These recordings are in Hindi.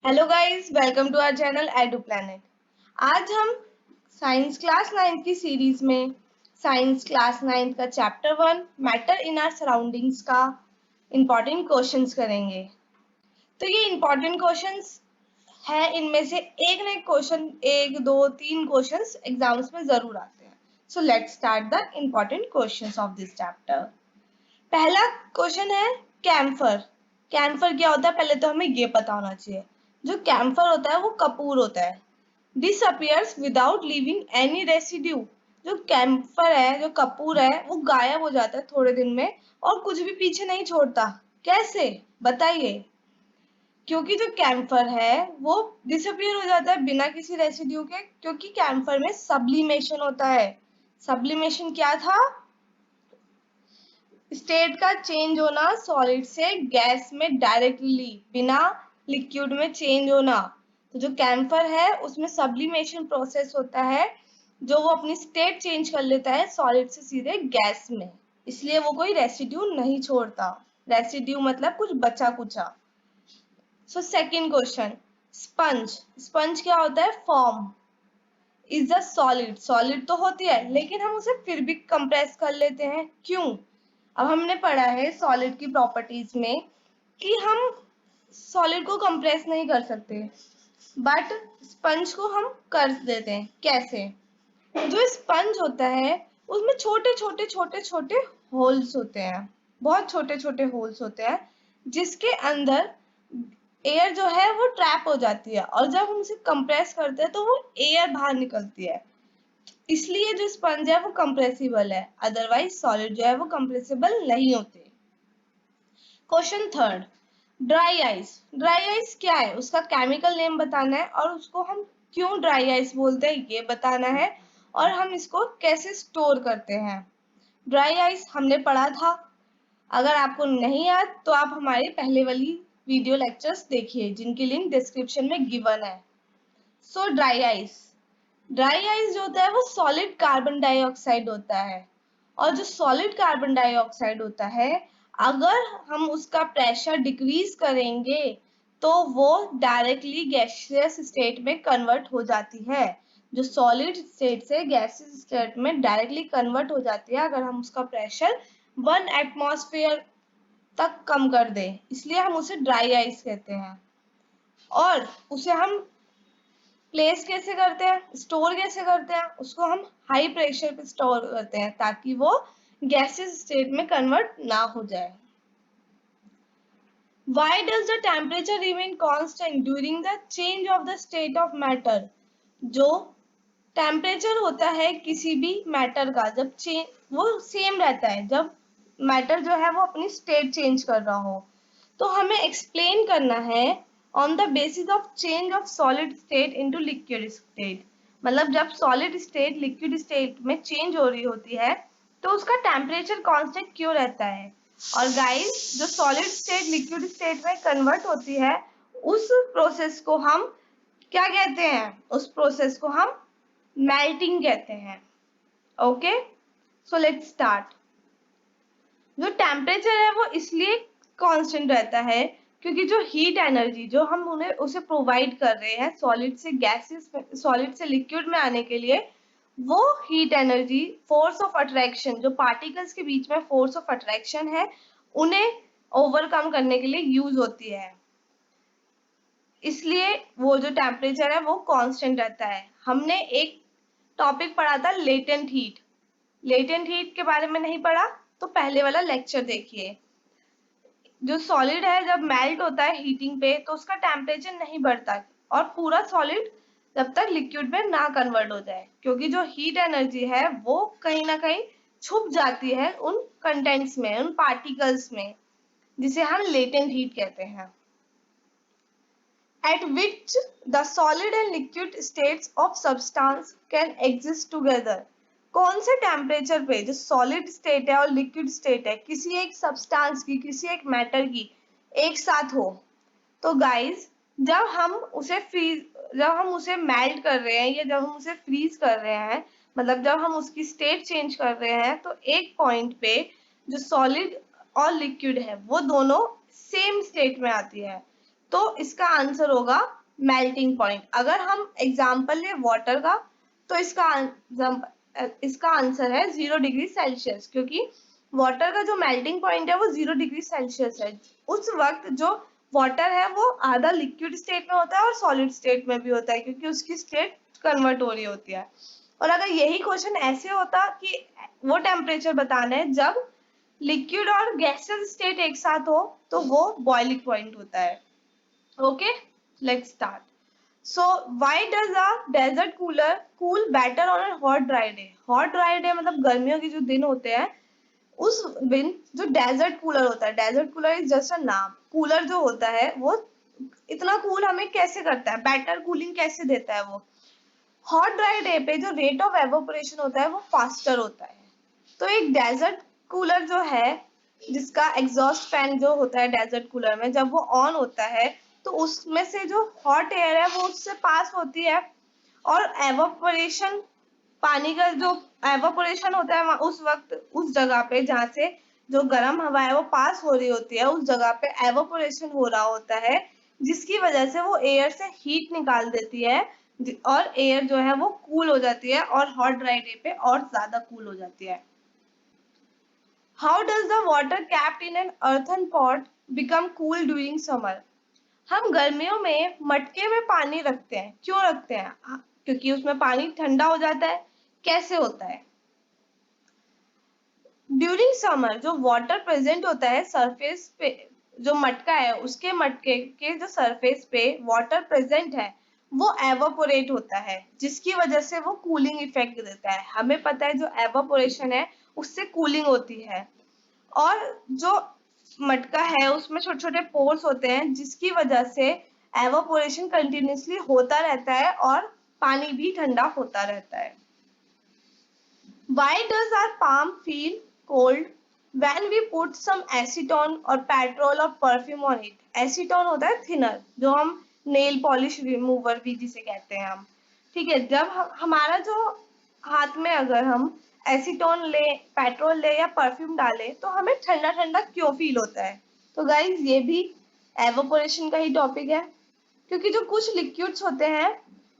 Hello guys, welcome to our channel Edu Planet. आज हम साइंस क्लास 9 की सीरीज में साइंस क्लास 9 का chapter 1 matter in our surroundings का इम्पोर्टेंट क्वेश्चंस करेंगे। तो ये इम्पोर्टेंट क्वेश्चंस है, इनमें से एक ना एक क्वेश्चन, एक दो तीन क्वेश्चंस एग्जाम्स में जरूर आते हैं। So let's start the important questions of this chapter. पहला क्वेश्चन है कैम्फर। कैम्फर क्या होता है, पहले तो हमें ये पता होना चाहिए। जो कैम्फर होता है वो कपूर होता है। Disappears without leaving any residue. जो कैम्फर है, जो कपूर है, वो गायब हो जाता है थोड़े दिन में और कुछ भी पीछे नहीं छोड़ता। कैसे, बताइए। क्योंकि जो कैम्फर है वो डिसअपियर हो जाता है बिना किसी रेसिड्यू के, क्योंकि कैम्फर में सब्लिमेशन होता है। सब्लिमेशन क्या था? स्टेट का चेंज होना, सॉलिड से गैस में डायरेक्टली, बिना लिक्विड में चेंज होना। तो जो कैम्फर है उसमें सब्लिमेशन प्रोसेस होता है, जो वो अपनी स्टेट चेंज कर लेता है सॉलिड से सीधे गैस में। इसलिए वो कोई रेसिड्यू नहीं छोड़ता। रेसिड्यू मतलब कुछ बचा कुचा। So second question, sponge. Sponge क्या होता है? Foam is the solid. Solid तो होती है लेकिन हम उसे फिर भी कंप्रेस कर लेते हैं। क्यों? अब हमने पढ़ा है सॉलिड की प्रॉपर्टीज में कि हम सॉलिड को कंप्रेस नहीं कर सकते, बट स्पंज को हम कर देते हैं। कैसे? जो स्पंज होता है उसमें छोटे छोटे छोटे छोटे होल्स होते हैं, बहुत छोटे छोटे होल्स होते हैं, जिसके अंदर एयर जो है वो ट्रैप हो जाती है, और जब हम उसे कंप्रेस करते हैं तो वो एयर बाहर निकलती है। इसलिए जो स्पंज है वो कंप्रेसिबल है, अदरवाइज सॉलिड जो है वो कंप्रेसिबल नहीं होते। Question third, dry ice. Dry ice क्या है, उसका केमिकल नेम बताना है और उसको हम क्यों ड्राई आइस बोलते हैं ये बताना है, और हम इसको कैसे स्टोर करते हैं। ड्राई आइस हमने पढ़ा था। अगर आपको नहीं याद तो आप हमारे पहले वाली वीडियो लेक्चर्स देखिए, जिनकी लिंक डिस्क्रिप्शन में गिवन है। सो ड्राई आइस जो होता है वो सॉलिड कार्बन डाइऑक्साइड होता है, और जो सॉलिड कार्बन डाइऑक्साइड होता है, अगर हम उसका प्रेशर डिक्रीज करेंगे तो वो डायरेक्टली गैसियस स्टेट में कन्वर्ट हो जाती है। जो सॉलिड स्टेट से गैसियस स्टेट में डायरेक्टली कन्वर्ट हो जाती है अगर हम उसका प्रेशर 1 एटमॉस्फेयर तक कम कर दें, इसलिए हम उसे ड्राई आइस कहते हैं। और उसे हम प्लेस कैसे करते हैं, स्टोर कैसे करते हैं, उसको हम हाई प्रेशर पे स्टोर करते हैं ताकि वो गैसेस स्टेट में कन्वर्ट ना हो जाए। Why does the temperature remain constant during the change of the state of matter? जो टेम्परेचर होता है किसी भी मैटर का, जब चेंज वो सेम रहता है जब मैटर जो है वो अपनी स्टेट चेंज कर रहा हो। तो हमें एक्सप्लेन करना है on the basis of change of solid state into liquid state. मतलब जब सॉलिड स्टेट लिक्विड स्टेट में चेंज हो रही होती है तो उसका टेम्परेचर कांस्टेंट क्यों रहता है। और गाइस, जो सॉलिड स्टेट लिक्विड स्टेट में कन्वर्ट होती है उस प्रोसेस को हम क्या कहते हैं? उस प्रोसेस को हम मेल्टिंग कहते हैं। Okay, so let's start. जो टेम्परेचर है वो इसलिए कांस्टेंट रहता है क्योंकि जो हीट एनर्जी जो हम उन्हें उसे प्रोवाइड कर रहे हैं सॉलिड से गैसेस, सॉलिड से लिक्विड में आने के लिए, वो heat energy force of attraction, जो पार्टिकल्स के बीच में फोर्स ऑफ अट्रैक्शन है, उन्हें ओवरकम करने के लिए यूज होती है। इसलिए वो जो टेम्परेचर है वो कांस्टेंट रहता है। हमने एक टॉपिक पढ़ा था लेटेंट हीट। लेटेंट हीट के बारे में नहीं पढ़ा तो पहले वाला लेक्चर देखिए। जो सॉलिड है जब मेल्ट होता है हीटिंग पे तो उसका टेम्परेचर नहीं बढ़ता, और पूरा सॉलिड जब तक लिक्विड में ना कन्वर्ट हो जाए, क्योंकि जो हीट एनर्जी है वो कहीं ना कहीं छुप जाती है उन कंटेंट्स में, उन पार्टिकल्स में, जिसे हम लेटेंट हीट कहते हैं। At which the solid and liquid states of substance can exist together। कौन से टेम्परेचर पे जो सॉलिड स्टेट है और लिक्विड स्टेट है किसी एक सब्सटेंस की, किसी एक मैटर की एक साथ हो, तो गाइस जब हम उसे मेल्ट कर रहे हैं या जब हम उसे फ्रीज कर रहे हैं, मतलब जब हम उसकी स्टेट चेंज कर रहे हैं, तो एक पॉइंट पे जो सॉलिड और लिक्विड है वो दोनों सेम स्टेट में आती है। तो इसका आंसर होगा मेल्टिंग पॉइंट। अगर हम एग्जाम्पल ले वाटर का, तो इसका आंसर है 0 डिग्री सेल्सियस, क्योंकि वाटर का जो मेल्टिंग पॉइंट है वो 0 डिग्री सेल्सियस है। उस वक्त जो वाटर है वो आधा लिक्विड स्टेट में होता है और सॉलिड स्टेट में भी होता है, क्योंकि उसकी स्टेट कन्वर्ट हो रही होती है। और अगर यही क्वेश्चन ऐसे होता कि वो टेम्परेचर बताना है जब लिक्विड और गैसियस स्टेट एक साथ हो, तो वो बॉइलिंग पॉइंट होता है। Okay, let's start. So why does a desert cooler cool better on a hot dry day? Hot dry day मतलब गर्मियों के जो दिन होते हैं, उस दिन जो डेजर्ट कूलर होता है, desert cooler is just a नाम, कूलर जो होता है वो इतना कूल हमें कैसे करता है, बेटर कूलिंग कैसे देता है वो। हॉट ड्राई डे पे जो रेट ऑफ एवोपोरेशन होता है वो फास्टर होता है। तो एक डेजर्ट कूलर जो है, जिसका एग्जॉस्ट फैन जो होता है डेजर्ट कूलर में, जब वो ऑन होता है तो उसमें से जो हॉट एयर है वो उससे पास होती है, और एवोपोरेशन, पानी का जो एवोपोरेशन होता है उस वक्त उस जगह पे जहाँ से जो गर्म हवा है वो पास हो रही होती है, उस जगह पे एवोपोरेशन हो रहा होता है, जिसकी वजह से वो एयर से हीट निकाल देती है, और एयर जो है वो कूल हो जाती है, और हॉट ड्राई डे पे और ज्यादा कूल हो जाती है। How does the water capped in an earthen pot become cool during summer? हम गर्मियों में मटके में पानी रखते हैं, क्यों रखते हैं? क्योंकि उसमें पानी ठंडा हो जाता है। कैसे होता है? ड्यूरिंग समर जो वाटर प्रेजेंट होता है सरफेस पे, जो मटका है उसके मटके के जो सरफेस पे वाटर प्रेजेंट है वो एवापोरेट होता है, जिसकी वजह से वो कूलिंग इफेक्ट देता है। हमें पता है जो एवापोरेशन है उससे कूलिंग होती है, और जो मटका है उसमें छोटे छोटे पोर्स होते हैं, जिसकी वजह से एवापोरेशन कंटिन्यूअसली होता रहता है और पानी भी ठंडा होता रहता है। Why does our palm feel cold when we put some acetone or petrol or perfume on it? Acetone होता है थिनर, जो हम नेल पॉलिश रिमूवर भी जिसे कहते हैं हम। ठीक है, जब हमारा जो हाथ में अगर हम एसीटोन ले, पेट्रोल ले या परफ्यूम डालें तो हमें ठंडा ठंडा क्यों फील होता है? तो गाइज ये भी एवोपोरेशन का ही टॉपिक है, क्योंकि जो कुछ लिक्विड्स होते हैं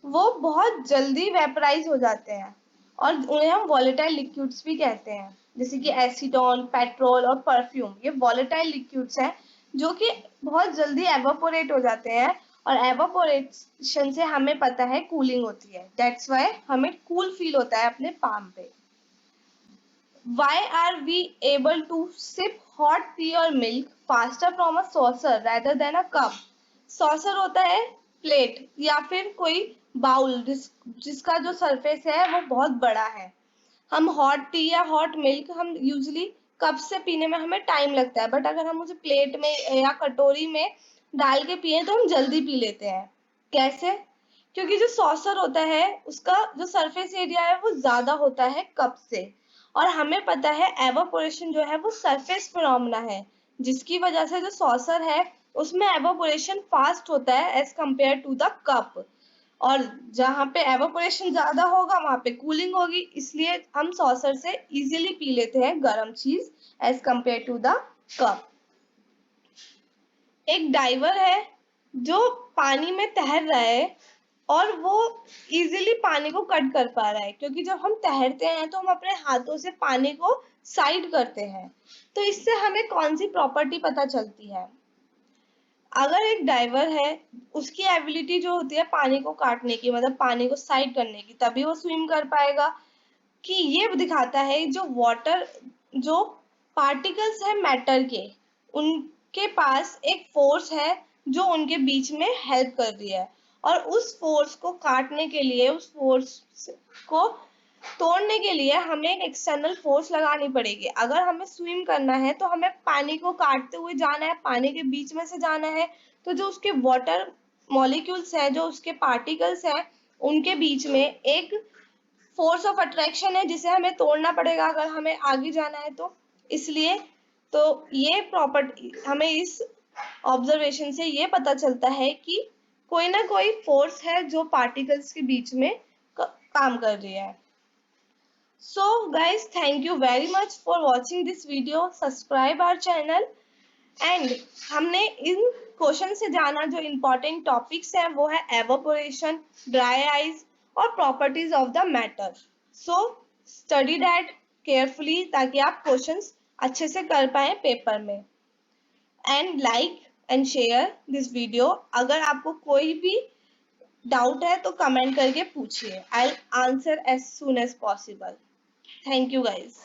वो बहुत जल्दी वेपराइज हो जाते हैं, और उन्हें हम वॉलेटाइल लिक्विड्स भी कहते हैं, जैसे कि एसीटोन, पेट्रोल और परफ्यूम। ये वॉलेटाइल लिक्विड्स हैं जो कि बहुत जल्दी एवापोरेट हो जाते हैं, और एवापोरेशन से हमें पता है कूलिंग होती है। दैट्स व्हाई हमें कूल फील होता है अपने पाम पे। Why are we able to sip hot tea or milk faster from a saucer rather than a cup? Saucer होता है प्लेट या फिर कोई बाउल जिसका जो सरफेस है वो बहुत बड़ा है। हम हॉट टी या हॉट मिल्क हम यूजली कप से पीने में हमें टाइम लगता है, बट अगर हम उसे प्लेट में या कटोरी में डाल के पिए तो हम जल्दी पी लेते हैं। कैसे? क्योंकि जो सॉसर होता है उसका जो सरफेस एरिया है वो ज्यादा होता है कप से, और हमें पता है एवापोरेशन जो है वो सरफेस फिनोमेना है, जिसकी वजह से जो सॉसर है उसमें एवापोरेशन फास्ट होता है as compared to the cup, और जहाँ पे एवापोरेशन ज्यादा होगा वहां पे कूलिंग होगी, इसलिए हम सॉसर से इजीली पी लेते हैं गर्म चीज as compared to the cup. एक डाइवर है जो पानी में तैर रहा है, और वो इजीली पानी को कट कर पा रहा है, क्योंकि जब हम तैरते हैं तो हम अपने हाथों से पानी को साइड करते हैं। तो इससे हमें कौन सी प्रॉपर्टी पता चलती है? अगर एक डाइवर है, उसकी एबिलिटी जो होती है पानी को काटने की, मतलब पानी को साइड करने की, तभी वो स्विम कर पाएगा। कि ये दिखाता है जो वाटर, जो पार्टिकल्स है मैटर के, उनके पास एक फोर्स है जो उनके बीच में हेल्प कर रही है, और उस फोर्स को काटने के लिए, उस फोर्स को तोड़ने के लिए हमें एक एक्सटर्नल फोर्स लगानी पड़ेगी। अगर हमें स्विम करना है तो हमें पानी को काटते हुए जाना है, पानी के बीच में से जाना है, तो जो उसके वाटर मॉलिक्यूल्स हैं, जो उसके पार्टिकल्स हैं, उनके बीच में एक फोर्स ऑफ अट्रैक्शन है जिसे हमें तोड़ना पड़ेगा अगर हमें आगे जाना है तो। इसलिए तो ये प्रॉपर्टी हमें इस ऑब्जर्वेशन से ये पता चलता है कि कोई ना कोई फोर्स है जो पार्टिकल्स के बीच में काम कर रही है। So guys, thank you very much for watching this video. Subscribe our channel and हमने इन क्वेश्चन से जाना जो इम्पोर्टेंट टॉपिक्स हैं वो है एवापोरेशन, ड्राई आइज और properties of the matter. So study that carefully ताकि आप क्वेश्चंस अच्छे से कर पाए पेपर में। And like and share this video. अगर आपको कोई भी डाउट है तो कमेंट करके पूछिए, I answer as soon as possible. Thank you guys.